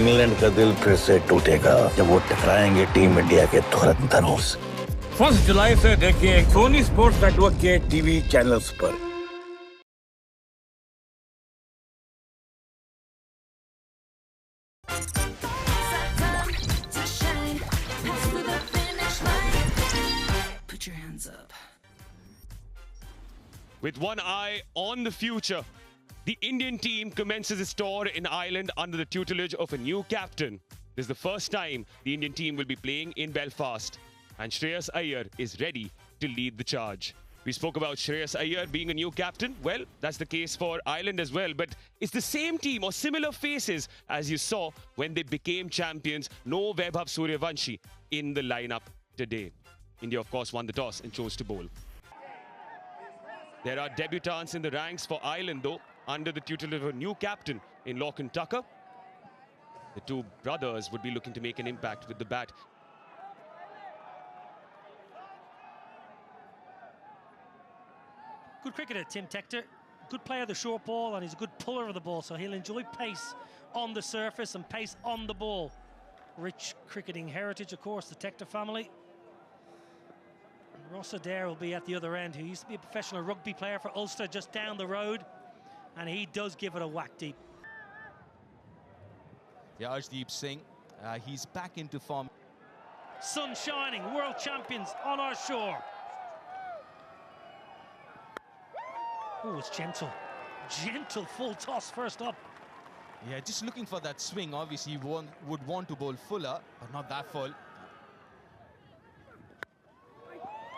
England का दिल फिर से टूटेगा जब वो टकराएंगे टीम इंडिया के धुरंधरों से। 1 जुलाई से देखिए सोनी स्पोर्ट्स नेटवर्क के टीवी चैनल्स पर। Put your hands up. With one eye on the future, the Indian team commences its tour in Ireland under the tutelage of a new captain. This is the first time the Indian team will be playing in Belfast, and Shreyas Iyer is ready to lead the charge. We spoke about Shreyas Iyer being a new captain. Well, that's the case for Ireland as well, but it's the same team or similar faces as you saw when they became champions. No Vaibhav Suryavanshi in the lineup today. India, of course, won the toss and chose to bowl. There are debutants in the ranks for Ireland, though, under the tutelage of a new captain in Lachlan Tucker. The two brothers would be looking to make an impact with the bat. Good cricketer, Tim Tector. Good player of the short ball, and he's a good puller of the ball, so he'll enjoy pace on the surface and pace on the ball. Rich cricketing heritage, of course, the Tector family. Ross Adair will be at the other end, who used to be a professional rugby player for Ulster just down the road, and he does give it a whack deep. Yeah, Arshdeep Singh, he's back into form. Sun shining, world champions on our shore. Oh, it's gentle. Gentle full toss first up. Yeah, just looking for that swing. Obviously, he would want to bowl fuller, but not that full.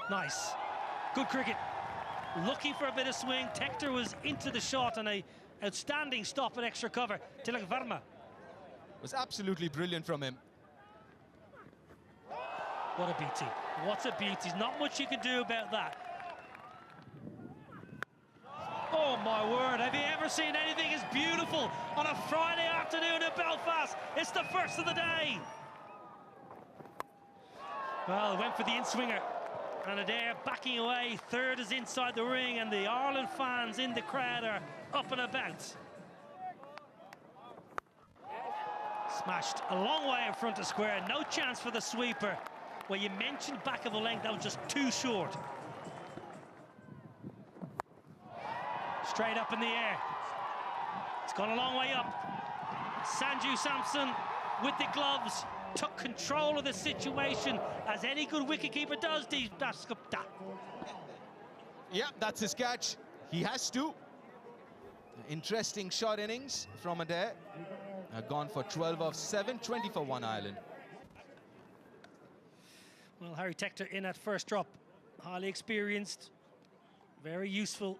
Nice. Good cricket. Looking for a bit of swing. Tector was into the shot and a outstanding stop at extra cover. Tilak Verma. Was absolutely brilliant from him. What a beauty. What a beauty. There's not much you can do about that. Oh my word, have you ever seen anything as beautiful on a Friday afternoon in Belfast? It's the first of the day. Well, went for the in-swinger. And Adair backing away. Third is inside the ring, and the Ireland fans in the crowd are up and about. Smashed a long way in front of square. No chance for the sweeper. Well, you mentioned back of the length, that was just too short. Straight up in the air. It's gone a long way up. Sanju Samson with the gloves took control of the situation, as any good wicketkeeper does. Yeah, that's his catch. He has to. Interesting short innings from Adair. Gone for 12 of 7, 20 for 1 Ireland. Well, Harry Tector in at first drop. Highly experienced, very useful.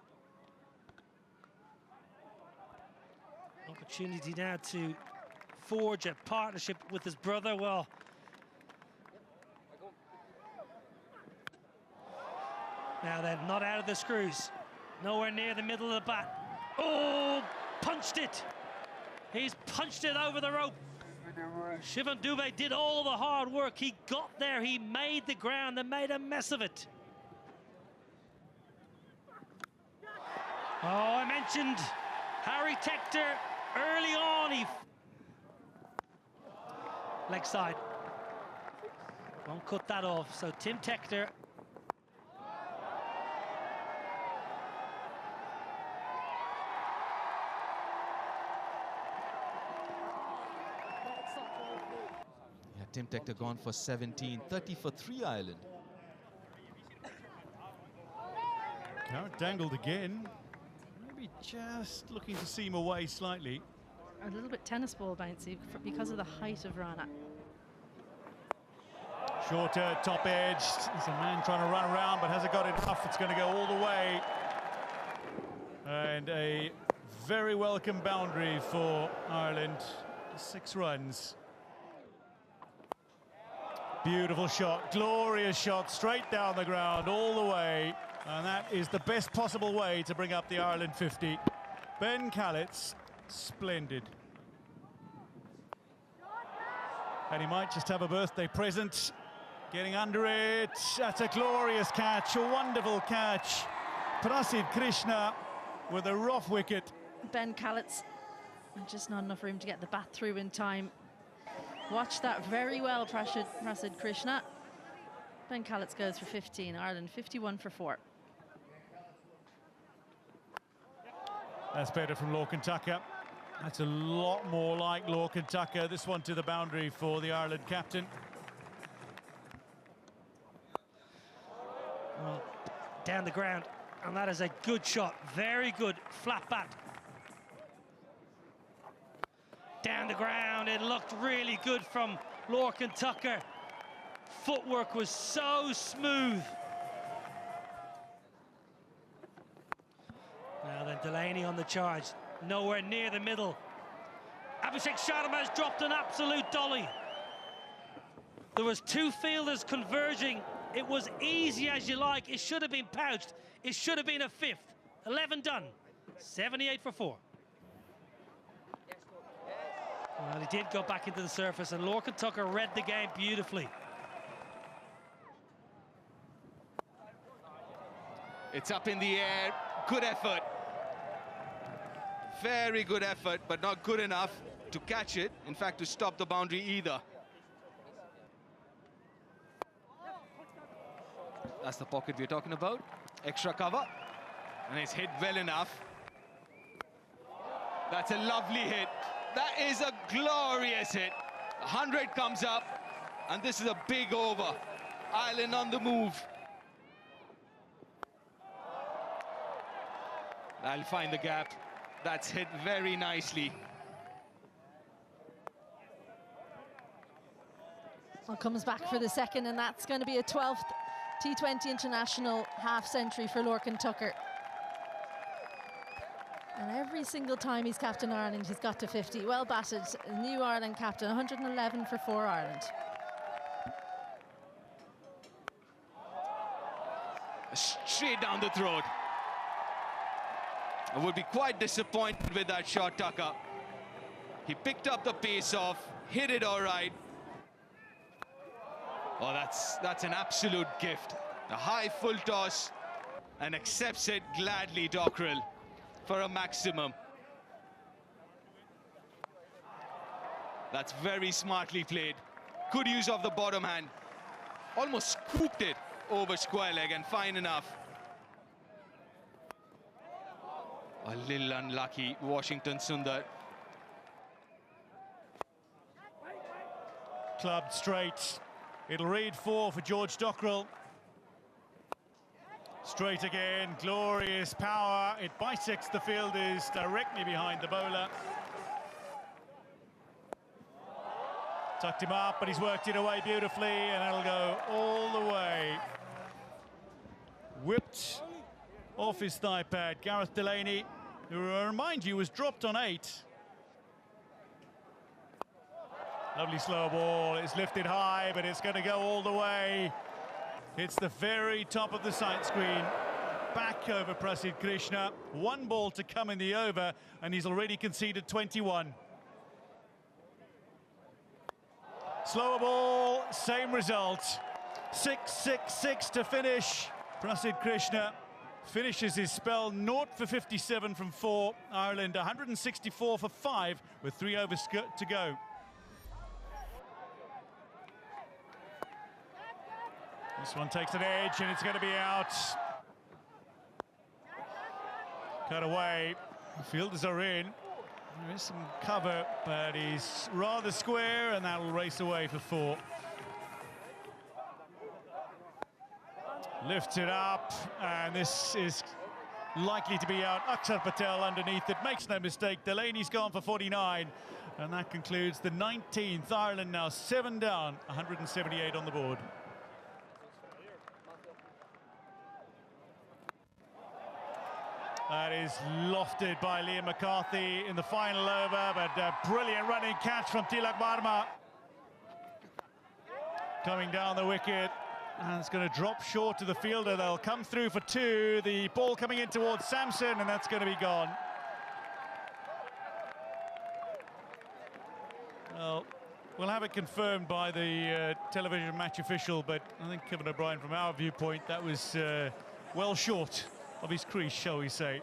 Opportunity now to forge a partnership with his brother. Well, now then, not out of the screws. Nowhere near the middle of the bat. Oh, punched it. He's punched it over the rope. Shivan Dubé did all the hard work. He got there, he made the ground, and made a mess of it. Oh, I mentioned Harry Tector early on. He leg side. Won't cut that off. So Tim Tector. Yeah, Tim Tector gone for 17, 30 for 3 Ireland. Now dangled again. Maybe just looking to seam away slightly. A little bit tennis ball bouncy because of the height of Rana. Shorter, top edge. There's a man trying to run around, but has it got enough? It's going to go all the way. And a very welcome boundary for Ireland. 6 runs. Beautiful shot, glorious shot, straight down the ground, all the way. And that is the best possible way to bring up the Ireland 50. Ben Callitz, splendid. And he might just have a birthday present. Getting under it, that's a glorious catch, a wonderful catch. Prasidh Krishna with a rough wicket. Ben Callitz, just not enough room to get the bat through in time. Watch that very well, Prasid Krishna. Ben Kalitz goes for 15, Ireland 51 for 4. That's better from Lorcan Tucker. That's a lot more like Lorcan Tucker. This one to the boundary for the Ireland captain. Well, down the ground, and that is a good shot. Very good flat bat. Down the ground, it looked really good from Lorcan Tucker. Footwork was so smooth. Now then, Delaney on the charge, nowhere near the middle. Abhishek Sharma has dropped an absolute dolly. There was 2 fielders converging. It was easy as you like. It should have been pouched. It should have been a 5th. 11 done. 78 for 4. Well, he did go back into the surface, and Lorcan Tucker read the game beautifully. It's up in the air. Good effort. Very good effort, but not good enough to catch it. In fact, to stop the boundary either. That's the pocket we're talking about. Extra cover. And it's hit well enough. That's a lovely hit. That is a glorious hit. 100 comes up, and this is a big over. Ireland on the move. That'll find the gap. That's hit very nicely. Well, comes back for the second, and that's going to be a 12th T20 international half-century for Lorcan Tucker. And every single time he's captain Ireland, he's got to 50. Well batted, new Ireland captain, 111 for 4 Ireland. Straight down the throat. I would be quite disappointed with that shot, Tucker. He picked up the pace off, hit it all right. Oh, that's an absolute gift. A high full toss, and accepts it gladly, Dockrell, for a maximum. That's very smartly played. Good use of the bottom hand. Almost scooped it over square leg, and fine enough. A little unlucky, Washington Sundar. Clubbed straight. It'll read 4 for George Dockrell. Straight again, glorious power. It bisects the fielders directly behind the bowler. Tucked him up, but he's worked it away beautifully, and it'll go all the way. Whipped off his thigh pad. Gareth Delaney, who I remind you was dropped on 8. Lovely slow ball. It's lifted high, but it's going to go all the way. It's the very top of the sight screen. Back over Prasid Krishna. 1 ball to come in the over, and he's already conceded 21. Slower ball, same result. 6-6-6 to finish. Prasid Krishna finishes his spell 0 for 57 from 4. Ireland 164 for 5 with 3 overs to go. This one takes an edge, and it's going to be out. Cut away. The fielders are in. There is some cover, but he's rather square, and that'll race away for 4. Lifts it up, and this is likely to be out. Akshar Patel underneath it, makes no mistake. Delaney's gone for 49, and that concludes the 19th. Ireland now 7 down, 178 on the board. That is lofted by Liam McCarthy in the final over, but a brilliant running catch from Tilak Varma. Coming down the wicket, and it's going to drop short to the fielder. They'll come through for 2. The ball coming in towards Samson, and that's going to be gone. Well, we'll have it confirmed by the television match official, but I think Kevin O'Brien, from our viewpoint, that was well short of his crease, shall we say.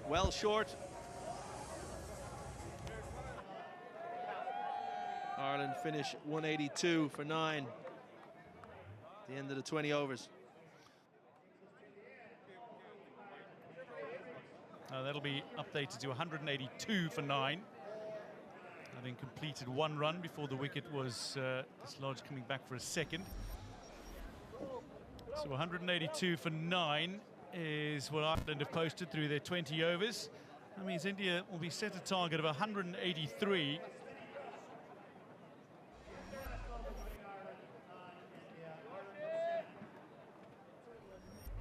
Well short. Ireland finish 182 for 9 at the end of the 20 overs. That'll be updated to 182 for 9. Having completed 1 run before the wicket was dislodged, coming back for a second. So 182 for 9 is what Ireland have posted through their 20 overs. That means India will be set a target of 183.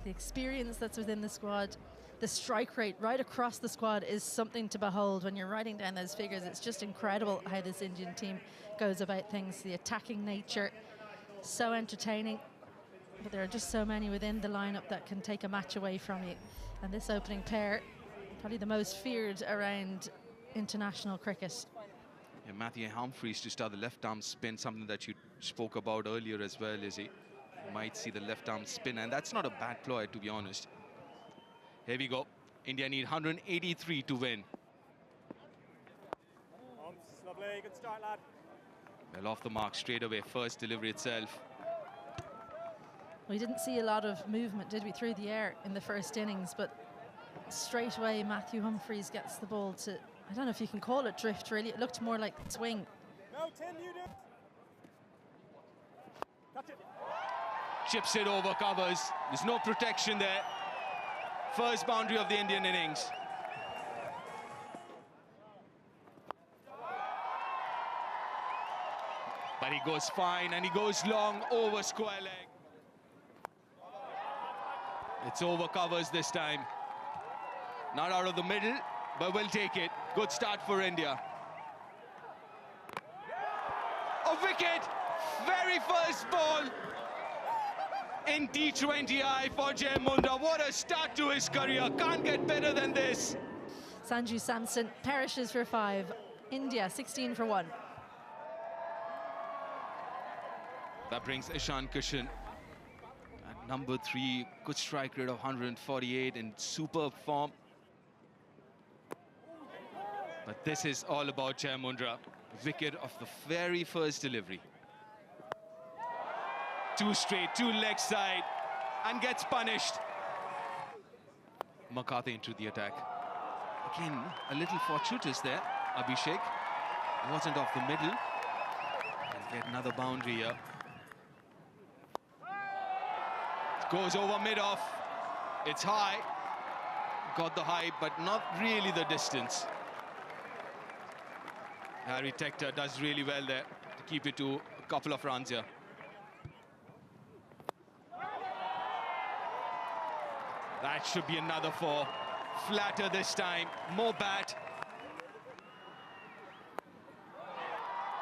The experience that's within the squad, the strike rate right across the squad is something to behold. When you're writing down those figures, it's just incredible how this Indian team goes about things. The attacking nature, so entertaining. But there are just so many within the lineup that can take a match away from you. And this opening pair, probably the most feared around international cricket. Yeah, Matthew Humphries to start the left arm spin, something that you spoke about earlier as well, Izzy. You might see the left arm spin, and that's not a bad ploy, to be honest. Here we go. India need 183 to win. Lovely, good start, lad. Well, off the mark straight away, first delivery itself. We didn't see a lot of movement, did we, through the air in the first innings, but straight away Matthew Humphries gets the ball to, I don't know if you can call it drift, really. It looked more like swing. No, Tim, you do. Catch it. Chips it over covers. There's no protection there. First boundary of the Indian innings. But he goes fine, and he goes long over square leg. It's over covers this time. Not out of the middle, but we'll take it. Good start for India. A wicket! Very first ball in T20I for Jai Mundra. What a start to his career. Can't get better than this. Sanju Samson perishes for 5. India 16 for 1. That brings Ishan Kishan at number 3. Good strike rate of 148 in superb form. But this is all about Jai Mundra. Wicket of the very first delivery. 2 straight, 2 leg side, and gets punished. McCarthy into the attack. Again, a little fortuitous there, Abhishek. It wasn't off the middle. He'll get another boundary here. Goes over mid-off. It's high. Got the height, but not really the distance. Harry Tector does really well there to keep it to a couple of runs here. That should be another 4. Flatter this time, more bat.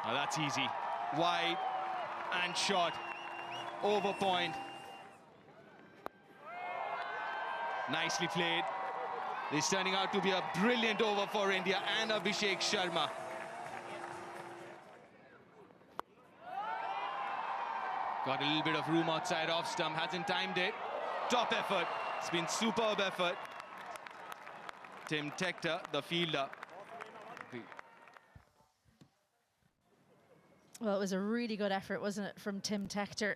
Now that's easy. Wide and short. Over point. Nicely played. This is turning out to be a brilliant over for India and Abhishek Sharma. Got a little bit of room outside off stump, hasn't timed it. Top effort. It's been superb effort. Tim Tector, the fielder. Well, it was a really good effort, wasn't it, from Tim Tector?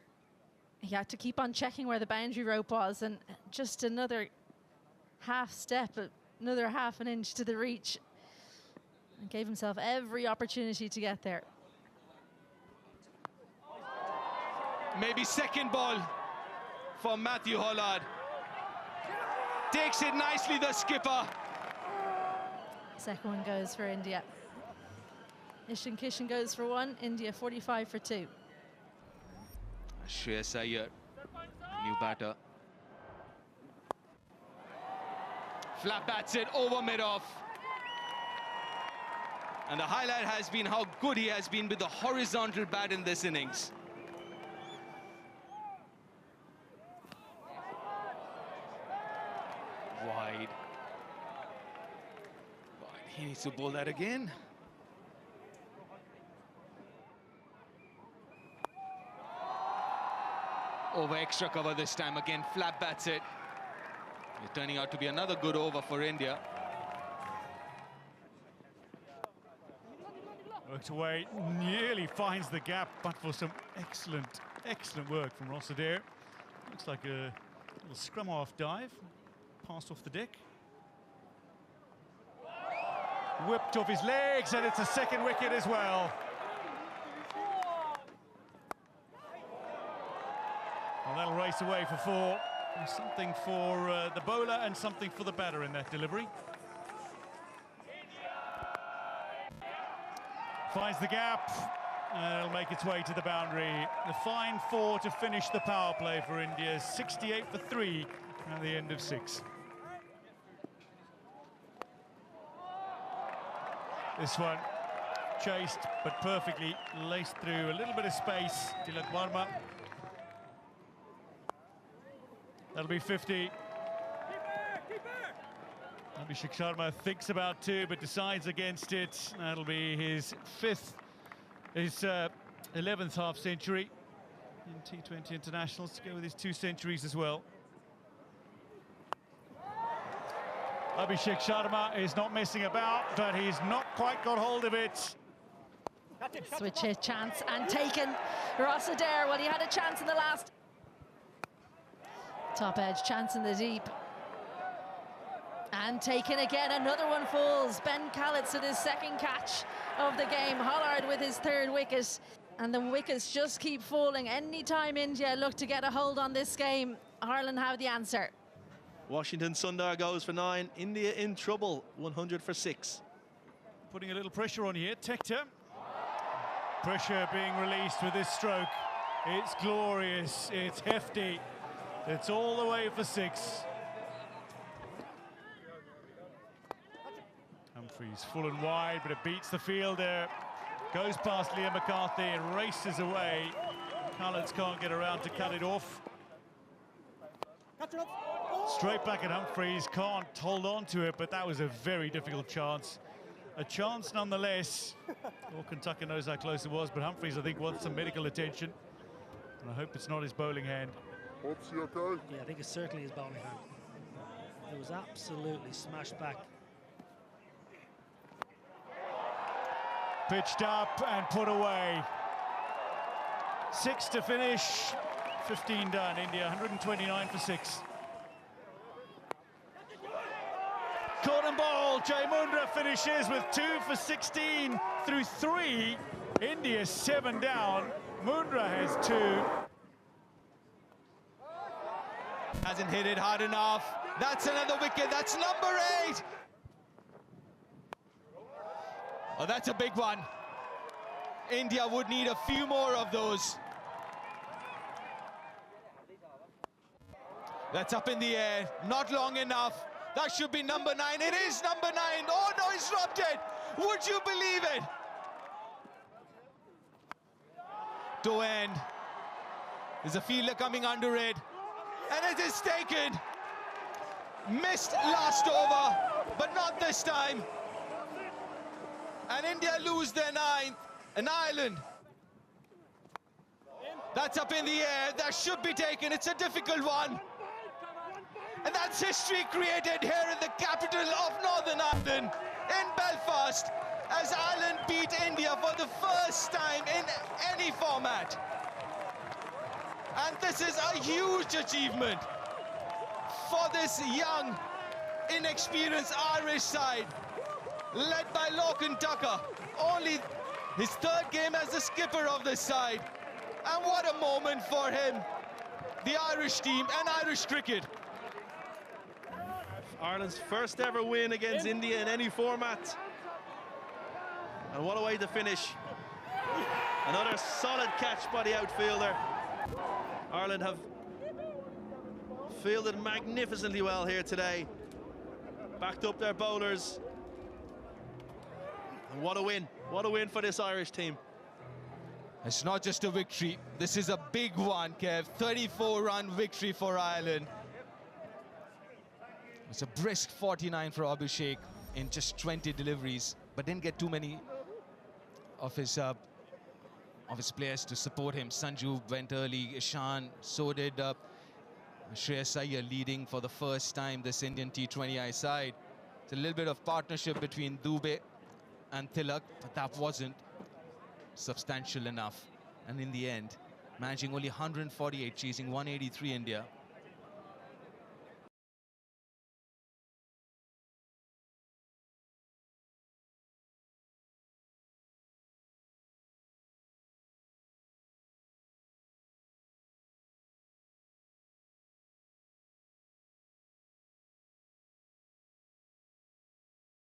He had to keep on checking where the boundary rope was, and just another half step, another half an inch to the reach, and gave himself every opportunity to get there. Maybe second ball for Matthew Hollard. Takes it nicely, the skipper. Second one goes for India. Ishan Kishan goes for 1, India 45 for 2. Shreyas Iyer, new batter. Flat bats it over mid-off. And the highlight has been how good he has been with the horizontal bat in this innings. Wide. He needs to bowl that again. Over extra cover this time. Again, flat bats it. It's turning out to be another good over for India. worked away, nearly finds the gap, but for some excellent work from Rossiter. Looks like a little scrum off dive, passed off the deck. Whipped off his legs, and it's a second wicket as well. Well, that'll race away for 4. Something for the bowler and something for the batter in that delivery. Finds the gap, and it'll make its way to the boundary. The fine 4 to finish the power play for India. 68 for 3 at the end of 6. This one chased, but perfectly laced through a little bit of space. Tilak Varma. That'll be 50. Abhishek Sharma thinks about 2, but decides against it. That'll be his 11th half century in T20 internationals, to go with his 2 centuries as well. Abhishek Sharma is not messing about, but he's not quite got hold of it. Switch hit chance and taken. Rossiter, well, he had a chance in the last. Top edge chance in the deep. And taken again, another one falls. Ben Khaled with his 2nd catch of the game. Hollard with his 3rd wicket. And the wickets just keep falling. Anytime India look to get a hold on this game, Ireland have the answer. Washington Sundar goes for 9. India in trouble, 100 for 6. Putting a little pressure on here, Tector. Pressure being released with this stroke. It's glorious, it's hefty. It's all the way for 6. Humphreys full and wide, but it beats the fielder. Goes past Liam McCarthy and races away. Khaleds can't get around to cut it off. Straight back at Humphreys, can't hold on to it, but that was a very difficult chance. A chance nonetheless. Well, Kentucky knows how close it was, but Humphreys, I think, wants some medical attention. And I hope it's not his bowling hand. Yeah, I think it's certainly his bowling hand. It was absolutely smashed back. Pitched up and put away. 6 to finish, 15 done. India 129 for 6. Caught and ball. Jai Mundra finishes with 2 for 16 through 3. India 7 down. Mundra has 2. Hasn't hit it hard enough. That's another wicket. That's number 8. Oh, that's a big one. India would need a few more of those. That's up in the air. Not long enough. That should be number 9. It is number 9. Oh, no, he's dropped it. Would you believe it? To end. There's a fielder coming under it. And it is taken. Missed last over, but not this time. And India lose their 9th. And Ireland. That's up in the air. That should be taken. It's a difficult one. And that's history created here in the capital of Northern Ireland, in Belfast, as Ireland beat India for the first time in any format. And this is a huge achievement for this young, inexperienced Irish side, led by Lorcan Tucker. Only his 3rd game as the skipper of this side. And what a moment for him, the Irish team and Irish cricket. Ireland's first ever win against India in any format. And what a way to finish. Another solid catch by the outfielder. Ireland have fielded magnificently well here today. Backed up their bowlers. And what a win. What a win for this Irish team. It's not just a victory. This is a big one, Kev. 34-run victory for Ireland. It's a brisk 49 for Abhishek in just 20 deliveries, but didn't get too many of his players to support him. Sanju went early, Ishan, so did Shreyas Iyer, leading for the first time this Indian T20I side. It's a little bit of partnership between Dubey and Tilak, but that wasn't substantial enough. And in the end, managing only 148, chasing 183 India.